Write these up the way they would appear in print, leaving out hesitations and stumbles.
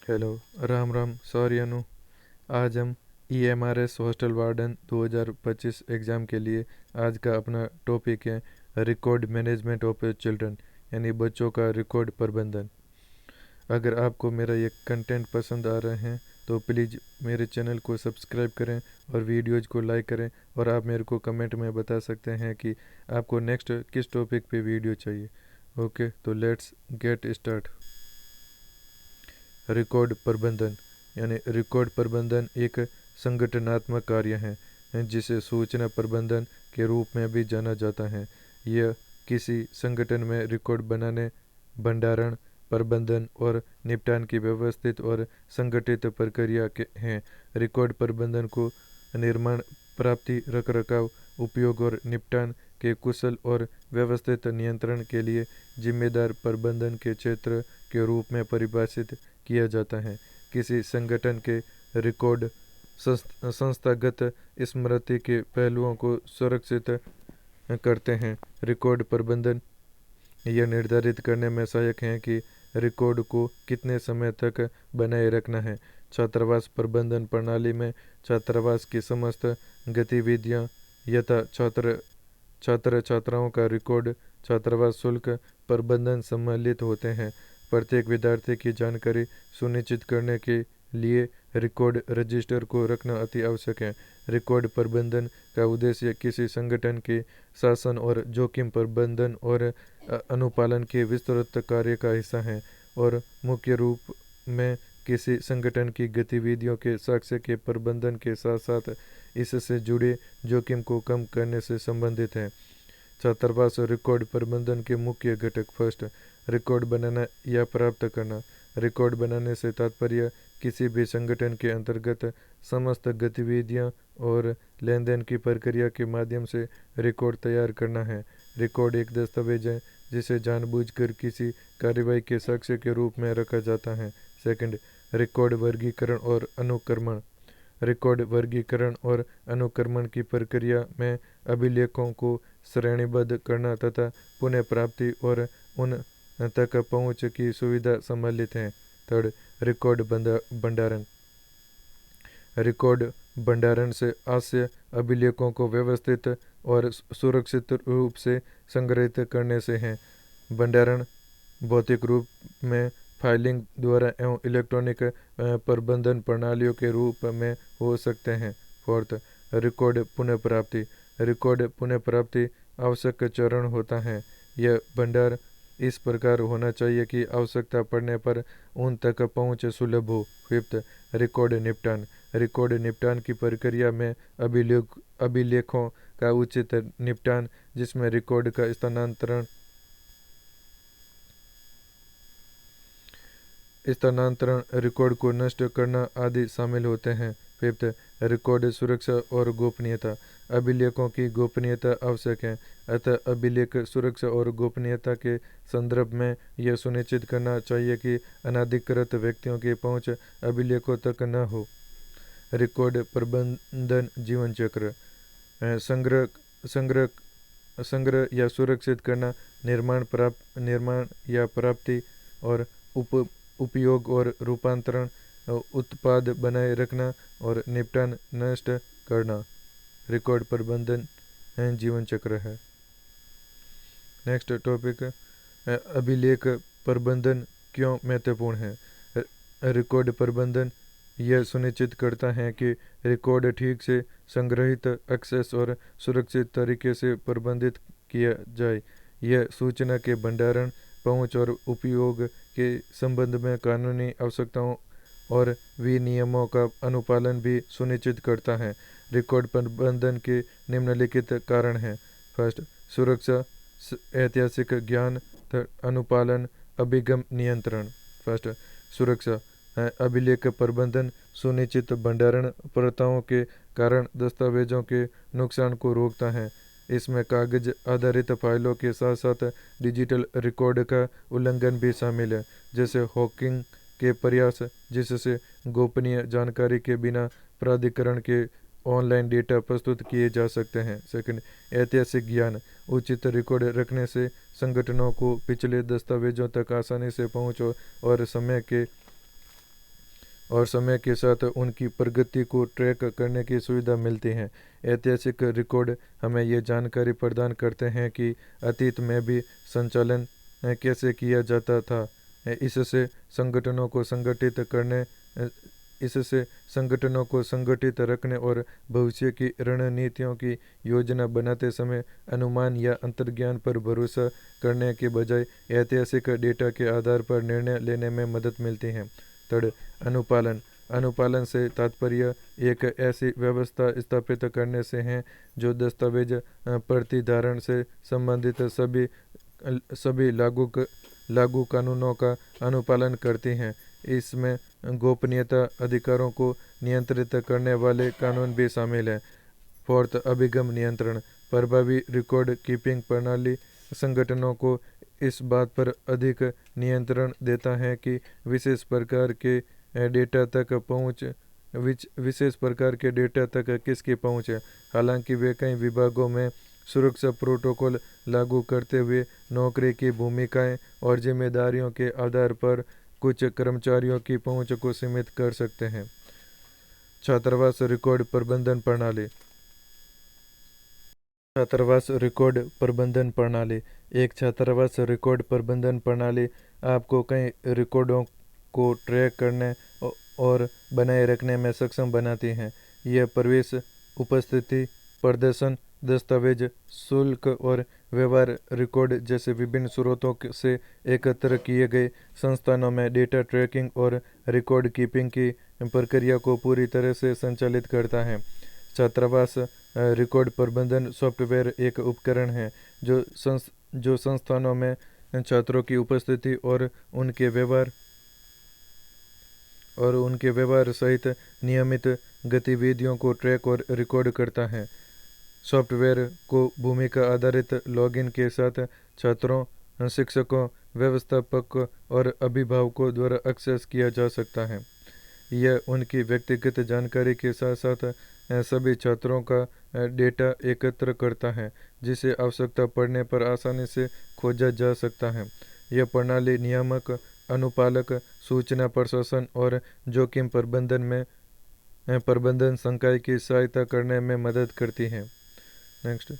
Hello. Ram Ram. Sorry अनु। आज हम EMRS hostel warden 2025 exam के लिए आज का अपना टॉपिक है रिकॉर्ड मैनेजमेंट ऑफ चिल्ड्रन, यानी बच्चों का रिकॉर्ड प्रबंधन। अगर आपको मेरा ये कंटेंट पसंद आ रहे हैं तो प्लीज़ मेरे चैनल को सब्सक्राइब करें और वीडियोज़ को लाइक करें, और आप मेरे को कमेंट में बता सकते हैं कि आपको नेक्स्ट किस टॉपिक पे वीडियो चाहिए। ओके, तो लेट्स गेट स्टार्ट। रिकॉर्ड प्रबंधन यानी रिकॉर्ड प्रबंधन एक संगठनात्मक कार्य है जिसे सूचना प्रबंधन के रूप में भी जाना जाता है। यह किसी संगठन में रिकॉर्ड बनाने, भंडारण, प्रबंधन और निपटान की व्यवस्थित और संगठित प्रक्रिया के हैं। रिकॉर्ड प्रबंधन को निर्माण, प्राप्ति, रखरखाव, उपयोग और निपटान के कुशल और व्यवस्थित नियंत्रण के लिए जिम्मेदार प्रबंधन के क्षेत्र के रूप में परिभाषित किया जाता है। किसी संगठन के रिकॉर्ड संस्थागत स्मृति के पहलुओं को सुरक्षित करते हैं। रिकॉर्ड प्रबंधन यह निर्धारित करने में सहायक है कि रिकॉर्ड को कितने समय तक बनाए रखना है। छात्रावास प्रबंधन प्रणाली में छात्रावास की समस्त गतिविधियां यथा छात्र छात्राओं का रिकॉर्ड, छात्रावास शुल्क प्रबंधन सम्मिलित होते हैं। प्रत्येक विद्यार्थी की जानकारी सुनिश्चित करने के लिए रिकॉर्ड रजिस्टर को रखना अति आवश्यक है। रिकॉर्ड प्रबंधन का उद्देश्य किसी संगठन के शासन और जोखिम प्रबंधन और अनुपालन के विस्तृत कार्य का हिस्सा है, और मुख्य रूप में किसी संगठन की गतिविधियों के साक्ष्य के प्रबंधन के साथ साथ इससे जुड़े जोखिम को कम करने से संबंधित है। छात्रावास और रिकॉर्ड प्रबंधन के मुख्य घटक। फर्स्ट, रिकॉर्ड बनाना या प्राप्त करना। रिकॉर्ड बनाने से तात्पर्य किसी भी संगठन के अंतर्गत समस्त गतिविधियां और लेन देन की प्रक्रिया के माध्यम से रिकॉर्ड तैयार करना है। रिकॉर्ड एक दस्तावेज है जिसे जानबूझकर किसी कार्रवाई के साक्ष्य के रूप में रखा जाता है। सेकंड, रिकॉर्ड वर्गीकरण और अनुक्रमण। रिकॉर्ड वर्गीकरण और अनुक्रमण की प्रक्रिया में अभिलेखों को श्रेणीबद्ध करना तथा पुनः प्राप्ति और उन तक पहुंच की सुविधा सम्मिलित है। थर्ड, रिकॉर्ड भंडारण। रिकॉर्ड भंडारण से आशय अभिलेखों को व्यवस्थित और सुरक्षित रूप से संग्रहित करने से है। भंडारण भौतिक रूप में फाइलिंग द्वारा एवं इलेक्ट्रॉनिक प्रबंधन प्रणालियों के रूप में हो सकते हैं। फोर्थ, रिकॉर्ड पुनः प्राप्ति। रिकॉर्ड पुनः प्राप्ति आवश्यक चरण होता है। यह भंडार इस प्रकार होना चाहिए कि आवश्यकता पड़ने पर उन तक पहुंच सुलभ हो। फिफ्थ, रिकॉर्ड निपटान। रिकॉर्ड निपटान की प्रक्रिया में अभिलेखों का उचित निपटान, जिसमें रिकॉर्ड का स्थानांतरण, रिकॉर्ड को नष्ट करना आदि शामिल होते हैं। फिफ्थ, रिकॉर्ड सुरक्षा और गोपनीयता। अभिलेखों की गोपनीयता आवश्यक है, अतः अभिलेख सुरक्षा और गोपनीयता के संदर्भ में यह सुनिश्चित करना चाहिए कि अनधिकृत व्यक्तियों की पहुंच अभिलेखों तक न हो। रिकॉर्ड प्रबंधन जीवन चक्र। संग्रह संग्रह संग्रह या सुरक्षित करना, निर्माण या प्राप्ति और उपयोग और रूपांतरण, उत्पाद बनाए रखना और निपटान, नष्ट करना। रिकॉर्ड प्रबंधन जीवन चक्र है। नेक्स्ट टॉपिक, अभिलेख प्रबंधन क्यों महत्वपूर्ण है। रिकॉर्ड प्रबंधन यह सुनिश्चित करता है कि रिकॉर्ड ठीक से संग्रहित, एक्सेस और सुरक्षित तरीके से प्रबंधित किया जाए। यह सूचना के भंडारण, पहुंच और उपयोग के संबंध में कानूनी आवश्यकताओं और विनियमों का अनुपालन भी सुनिश्चित करता है। रिकॉर्ड प्रबंधन के निम्नलिखित कारण हैं। फर्स्ट, सुरक्षा, ऐतिहासिक ज्ञान, अनुपालन, अभिगम, नियंत्रण। फर्स्ट, सुरक्षा। अभिलेख प्रबंधन सुनिश्चित भंडारण प्रथाओं के कारण दस्तावेजों के नुकसान को रोकता है। इसमें कागज आधारित फाइलों के साथ साथ डिजिटल रिकॉर्ड का उल्लंघन भी शामिल है, जैसे हॉकिंग के प्रयास, जिससे गोपनीय जानकारी के बिना प्राधिकरण के ऑनलाइन डेटा प्रस्तुत किए जा सकते हैं। सेकंड, ऐतिहासिक ज्ञान। उचित रिकॉर्ड रखने से संगठनों को पिछले दस्तावेजों तक आसानी से पहुंच और समय के और समय के साथ उनकी प्रगति को ट्रैक करने की सुविधा मिलती है। ऐतिहासिक रिकॉर्ड हमें ये जानकारी प्रदान करते हैं कि अतीत में भी संचालन कैसे किया जाता था। इससे संगठनों को संगठित करने इससे संगठनों को संगठित रखने और भविष्य की रणनीतियों की योजना बनाते समय अनुमान या अंतर्ज्ञान पर भरोसा करने के बजाय ऐतिहासिक डेटा के आधार पर निर्णय लेने में मदद मिलती है। थर्ड, अनुपालन। अनुपालन से तात्पर्य एक ऐसी व्यवस्था स्थापित करने से है जो दस्तावेज प्रतिधारण से संबंधित सभी लागू कानूनों का अनुपालन करती हैं। इसमें गोपनीयता अधिकारों को नियंत्रित करने वाले कानून भी शामिल हैं। फोर्थ, अभिगम नियंत्रण। प्रभावी रिकॉर्ड कीपिंग प्रणाली संगठनों को इस बात पर अधिक नियंत्रण देता है कि विशेष प्रकार के डेटा तक किसकी पहुंच है। हालांकि वे कई विभागों में सुरक्षा प्रोटोकॉल लागू करते हुए नौकरी की भूमिकाएं और जिम्मेदारियों के आधार पर कुछ कर्मचारियों की पहुंच को सीमित कर सकते हैं। छात्रावास रिकॉर्ड प्रबंधन प्रणाली। छात्रावास रिकॉर्ड प्रबंधन प्रणाली। एक छात्रावास रिकॉर्ड प्रबंधन प्रणाली आपको कई रिकॉर्डों को ट्रैक करने और बनाए रखने में सक्षम बनाती है। यह प्रवेश, उपस्थिति, प्रदर्शन, दस्तावेज, शुल्क और व्यवहार रिकॉर्ड जैसे विभिन्न स्रोतों से एकत्र किए गए संस्थानों में डेटा ट्रैकिंग और रिकॉर्ड कीपिंग की प्रक्रिया को पूरी तरह से संचालित करता है। छात्रावास रिकॉर्ड प्रबंधन सॉफ्टवेयर एक उपकरण है जो संस्थानों में छात्रों की उपस्थिति और उनके व्यवहार सहित नियमित गतिविधियों को ट्रैक और रिकॉर्ड करता है। सॉफ्टवेयर को भूमिका आधारित लॉगिन के साथ छात्रों, शिक्षकों, व्यवस्थापकों और अभिभावकों द्वारा एक्सेस किया जा सकता है। यह उनकी व्यक्तिगत जानकारी के साथ साथ सभी छात्रों का डेटा एकत्र करता है, जिसे आवश्यकता पड़ने पर आसानी से खोजा जा सकता है। यह प्रणाली नियामक, अनुपालक, सूचना प्रशासन और जोखिम प्रबंधन संकाय की सहायता करने में मदद करती है। नेक्स्ट,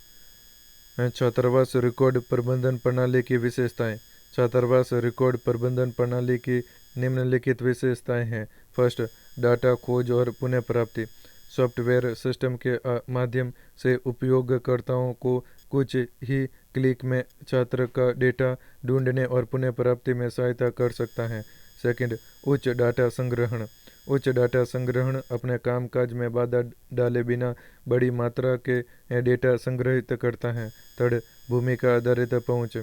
छात्रावास रिकॉर्ड प्रबंधन प्रणाली की विशेषताएं। छात्रावास रिकॉर्ड प्रबंधन प्रणाली की निम्नलिखित विशेषताएं हैं। फर्स्ट, डाटा खोज और पुनः प्राप्ति। सॉफ्टवेयर सिस्टम के माध्यम से उपयोगकर्ताओं को कुछ ही क्लिक में छात्र का डेटा ढूंढने और पुनः प्राप्ति में सहायता कर सकता है। सेकंड, उच्च डाटा संग्रहण। उच्च डाटा संग्रहण अपने कामकाज में बाधा डाले बिना बड़ी मात्रा के डेटा संग्रहित करता है। थर्ड, भूमिका आधारित पहुंच।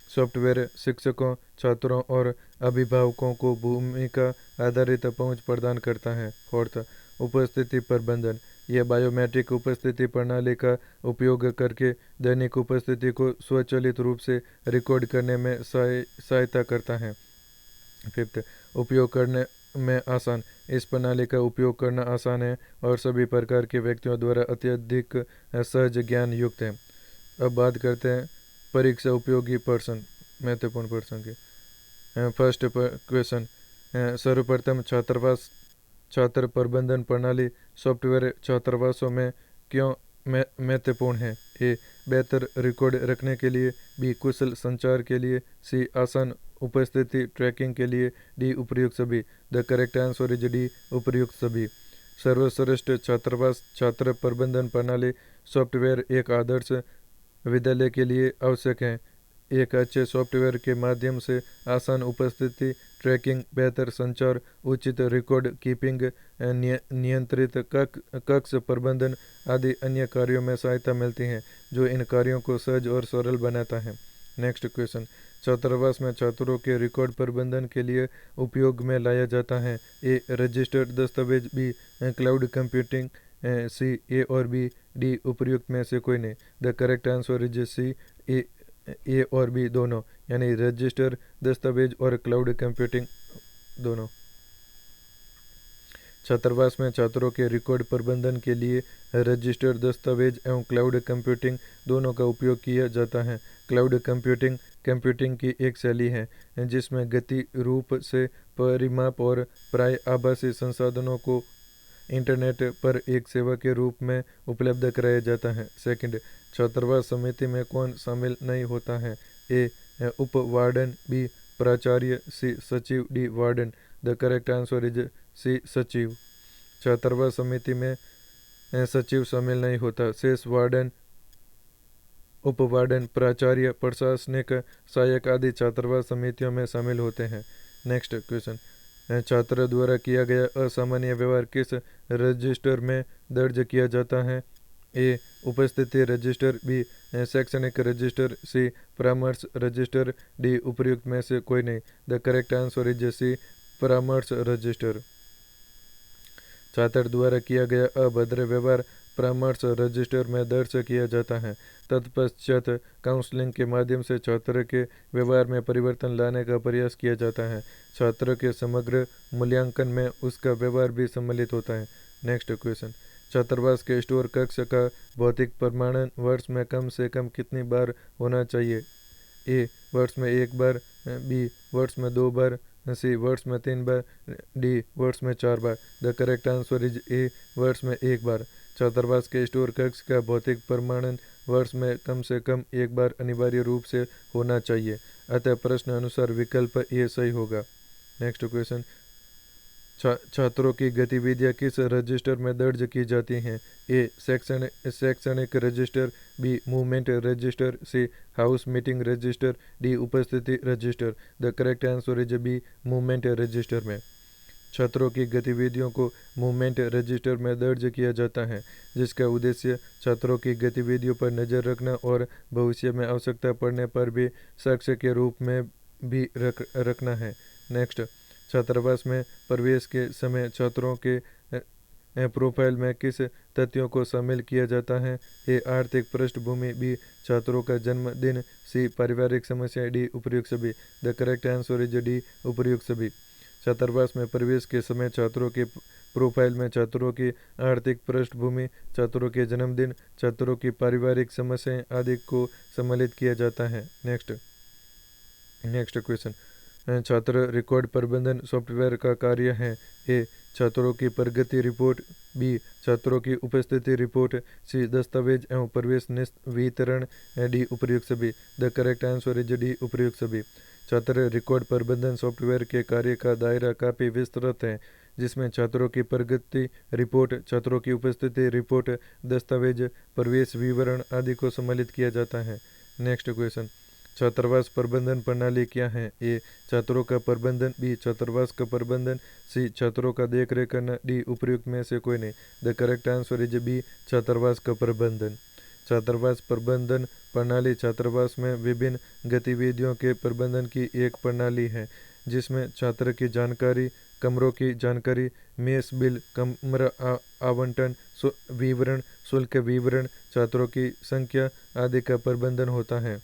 सॉफ्टवेयर शिक्षकों, छात्रों और अभिभावकों को भूमिका आधारित पहुंच प्रदान करता है। फोर्थ, उपस्थिति प्रबंधन। यह बायोमेट्रिक उपस्थिति प्रणाली का उपयोग करके दैनिक उपस्थिति को स्वचालित रूप से रिकॉर्ड करने में सहायता करता है। फिफ्थ, उपयोग करने में आसान। इस प्रणाली का उपयोग करना आसान है और सभी प्रकार के व्यक्तियों द्वारा अत्यधिक सहज ज्ञान युक्त है। अब बात करते हैं परीक्षा उपयोगी पर्सन, महत्वपूर्ण पर्सन की। फर्स्ट क्वेश्चन, सर्वप्रथम छात्र प्रबंधन प्रणाली सॉफ्टवेयर छात्रावासों में क्यों महत्वपूर्ण है। ए, बेहतर रिकॉर्ड रखने के लिए। बी, कुशल संचार के लिए। सी, आसान उपस्थिति ट्रैकिंग के लिए। डी, उपयुक्त सभी। The correct answer is D, उपयुक्त सभी। सर्वश्रेष्ठ छात्रावास छात्र प्रबंधन प्रणाली सॉफ्टवेयर एक आदर्श विद्यालय के लिए आवश्यक है। एक अच्छे सॉफ्टवेयर के माध्यम से आसान उपस्थिति ट्रैकिंग, बेहतर संचार, उचित रिकॉर्ड कीपिंग, नियंत्रित कक्ष प्रबंधन आदि अन्य कार्यों में सहायता मिलती है, जो इन कार्यों को सहज और सरल बनाता है। नेक्स्ट क्वेश्चन, छात्रावास में छात्रों के रिकॉर्ड प्रबंधन के लिए उपयोग में लाया जाता है। ए, रजिस्टर्ड दस्तावेज। B, cloud computing. C, A और बी। डी, उपयुक्त में से कोई नहीं। The correct answer is C, A और बी दोनों, यानी रजिस्टर दस्तावेज और क्लाउड कंप्यूटिंग दोनों। छात्रावास में छात्रों के रिकॉर्ड प्रबंधन के लिए रजिस्टर, दस्तावेज एवं क्लाउड कंप्यूटिंग दोनों का उपयोग किया जाता है। क्लाउड कंप्यूटिंग कंप्यूटिंग की एक शैली है जिसमें गति रूप से परिमाप और प्राय आभासी संसाधनों को इंटरनेट पर एक सेवा के रूप में उपलब्ध कराया जाता है। सेकंड, छात्रावास समिति में कौन शामिल नहीं होता है? ए उप वार्डन, बी प्राचार्य, सी सचिव, D warden. The correct answer is C सचिव। छात्रावास समिति में सचिव शामिल नहीं होता। शेष वार्डन, उप वार्डन, प्राचार्य, प्रशासनिक सहायक आदि छात्रावास समितियों में शामिल होते हैं। नेक्स्ट क्वेश्चन, छात्र द्वारा किया गया असामान्य व्यवहार किस रजिस्टर में दर्ज किया जाता है? ए उपस्थिति रजिस्टर, बी शैक्षणिक रजिस्टर, सी परामर्श रजिस्टर, डी उपर्युक्त में से कोई नहीं। The correct answer is C परामर्श रजिस्टर। छात्र द्वारा किया गया अभद्र व्यवहार परामर्श रजिस्टर में दर्ज किया जाता है। तत्पश्चात काउंसलिंग के माध्यम से छात्र के व्यवहार में परिवर्तन लाने का प्रयास किया जाता है। छात्र के समग्र मूल्यांकन में उसका व्यवहार भी सम्मिलित होता है। नेक्स्ट क्वेश्चन, छात्रावास के स्टोर कक्ष का भौतिक प्रमाणन वर्ष में कम से कम कितनी बार होना चाहिए? ए वर्ष में 1 बार, बी वर्ष में 2 बार, सी वर्ष में 3 बार, डी वर्ष में 4 बार। The correct answer is A वर्ष में 1 बार। छात्रावास के स्टोर कक्ष का भौतिक प्रमाणन वर्ष में कम से कम 1 बार अनिवार्य रूप से होना चाहिए, अतः प्रश्न अनुसार विकल्प ए सही होगा। नेक्स्ट क्वेश्चन, छात्रों की गतिविधियां किस रजिस्टर में दर्ज की जाती हैं? ए शैक्षणिक register, B movement register, C house meeting register, D उपस्थिति register. The correct answer is B movement register में। छात्रों की गतिविधियों को मूवमेंट रजिस्टर में दर्ज किया जाता है, जिसका उद्देश्य छात्रों की गतिविधियों पर नज़र रखना और भविष्य में आवश्यकता पड़ने पर भी साक्ष्य के रूप में भी रखना है। नेक्स्ट, छात्रावास में प्रवेश के समय छात्रों के प्रोफाइल में किस तथ्यों को शामिल किया जाता है? ए आर्थिक पृष्ठभूमि, बी छात्रों का जन्मदिन, सी पारिवारिक समस्या, डी उपर्युक्त सभी। The correct answer is D उपर्युक्त सभी। छात्रावास में प्रवेश के समय छात्रों के प्रोफाइल में छात्रों की आर्थिक पृष्ठभूमि, छात्रों के जन्मदिन, छात्रों की पारिवारिक समस्याएं आदि को सम्मिलित किया जाता है। नेक्स्ट क्वेश्चन, छात्र रिकॉर्ड प्रबंधन सॉफ्टवेयर का कार्य है? ए छात्रों की प्रगति रिपोर्ट, बी छात्रों की उपस्थिति रिपोर्ट, सी दस्तावेज एवं प्रवेश वितरण, डी उपर्युक्त सभी। The correct answer is D उपर्युक्त सभी। छात्र रिकॉर्ड प्रबंधन सॉफ्टवेयर के कार्य का दायरा काफ़ी विस्तृत है, जिसमें छात्रों की प्रगति रिपोर्ट, छात्रों की उपस्थिति रिपोर्ट, दस्तावेज, प्रवेश विवरण आदि को सम्मिलित किया जाता है। नेक्स्ट क्वेश्चन, छात्रावास प्रबंधन प्रणाली क्या है? ए छात्रों का प्रबंधन, बी छात्रावास का प्रबंधन, सी छात्रों का देखरेख करना, डी उपर्युक्त में से कोई नहीं। The correct answer is B छात्रावास का प्रबंधन। छात्रावास प्रबंधन प्रणाली छात्रावास में विभिन्न गतिविधियों के प्रबंधन की एक प्रणाली है, जिसमें छात्र की जानकारी, कमरों की जानकारी, मेस बिल, कमरा आवंटन विवरण, शुल्क विवरण, छात्रों की संख्या आदि का प्रबंधन होता है।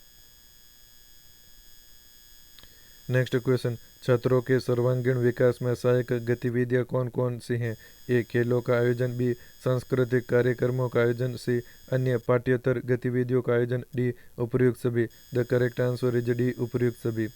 नेक्स्ट क्वेश्चन, छात्रों के सर्वांगीण विकास में सहायक गतिविधियां कौन कौन सी हैं? ए खेलों का आयोजन, बी सांस्कृतिक कार्यक्रमों का आयोजन, सी अन्य पाठ्येतर गतिविधियों का आयोजन, डी उपर्युक्त सभी। The correct answer is D उपर्युक्त सभी।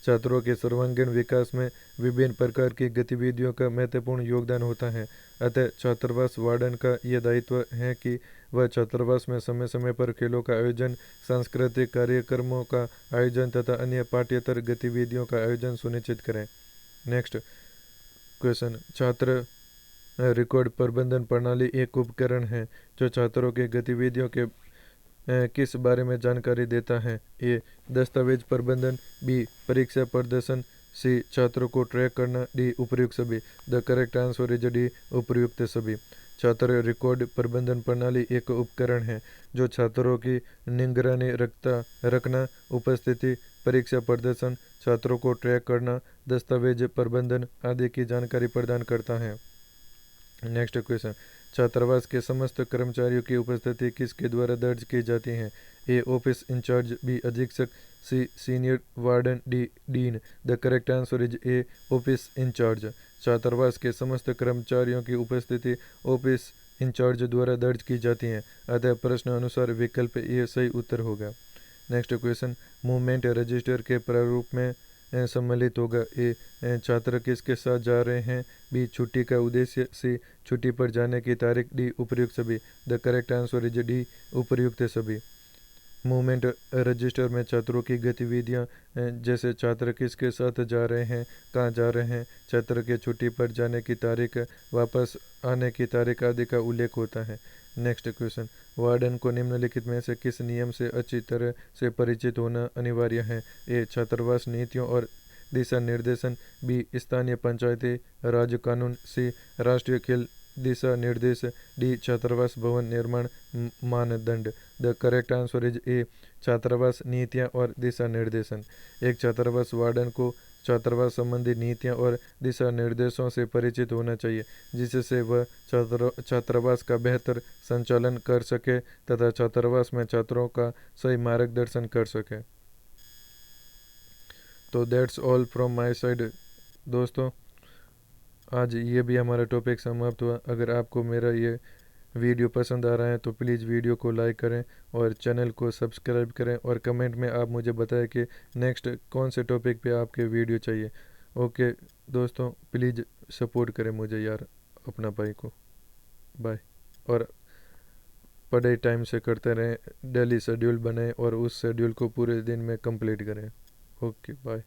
छात्रों के सर्वांगीण विकास में विभिन्न प्रकार की गतिविधियों का महत्वपूर्ण योगदान होता है, अतः छात्रावास वार्डन का यह दायित्व है कि वह छात्रावास में समय समय पर खेलों का आयोजन, सांस्कृतिक कार्यक्रमों का आयोजन तथा अन्य पाठ्येतर गतिविधियों का आयोजन सुनिश्चित करें। नेक्स्ट क्वेश्चन, छात्र रिकॉर्ड प्रबंधन प्रणाली एक उपकरण है जो छात्रों के गतिविधियों के किस बारे में जानकारी देता है? ए दस्तावेज प्रबंधन, बी परीक्षा प्रदर्शन, सी छात्रों को ट्रैक करना, डी उपर्युक्त सभी। The correct answer is D उपर्युक्त सभी। छात्र रिकॉर्ड प्रबंधन प्रणाली एक उपकरण है जो छात्रों की निगरानी रखना, उपस्थिति, परीक्षा प्रदर्शन, छात्रों को ट्रैक करना, दस्तावेज प्रबंधन आदि की जानकारी प्रदान करता है। नेक्स्ट क्वेश्चन, छात्रावास के समस्त कर्मचारियों की उपस्थिति किसके द्वारा दर्ज की जाती है? ए. Office in charge, B. अधीक्षक, C. Senior warden, D. Dean. The correct answer is A. Office in charge. छात्रावास के समस्त कर्मचारियों की उपस्थिति ऑफिस इंचार्ज द्वारा दर्ज की जाती है, अतः प्रश्न अनुसार विकल्प ए सही उत्तर होगा। नेक्स्ट क्वेश्चन, मूवमेंट रजिस्टर के प्रारूप में सम्मिलित होगा। ए. छात्र किसके साथ जा रहे हैं, बी. छुट्टी का उद्देश्य, सी. छुट्टी पर जाने की तारीख, डी. उपर्युक्त सभी। The correct answer is D. उपर्युक्त सभी। मूवमेंट रजिस्टर में छात्रों की गतिविधियां जैसे छात्र किसके साथ जा रहे हैं, कहाँ जा रहे हैं, छात्र के छुट्टी पर जाने की तारीख, वापस आने की तारीख आदि का उल्लेख होता है। नेक्स्ट क्वेश्चन, वार्डन को निम्नलिखित में से किस नियम से अच्छी तरह से परिचित होना अनिवार्य है? ए. छात्रावास नीतियों और दिशा निर्देशन, बी. स्थानीय पंचायती राज कानून, सी. राष्ट्रीय खेल दिशा निर्देश, डी. छात्रावास भवन निर्माण मानदंड। द करेक्ट आंसर इज ए. छात्रावास नीतियाँ और दिशा निर्देशन। एक छात्रावास वार्डन को छात्रावास संबंधी नीतियाँ और दिशा निर्देशों से परिचित होना चाहिए, जिससे वह छात्रावास का बेहतर संचालन कर सके तथा छात्रावास में छात्रों का सही मार्गदर्शन कर सके। तो that's all from my side दोस्तों, आज ये भी हमारा टॉपिक समाप्त हुआ। अगर आपको मेरा ये वीडियो पसंद आ रहा है तो प्लीज़ वीडियो को लाइक करें और चैनल को सब्सक्राइब करें और कमेंट में आप मुझे बताएं कि नेक्स्ट कौन से टॉपिक पे आपके वीडियो चाहिए। ओके दोस्तों, प्लीज़ सपोर्ट करें मुझे यार, अपना भाई को। बाय। और पढ़ाई टाइम से करते रहें, डेली शेड्यूल बनाएं और उस शेड्यूल को पूरे दिन में कंप्लीट करें। Okay bye.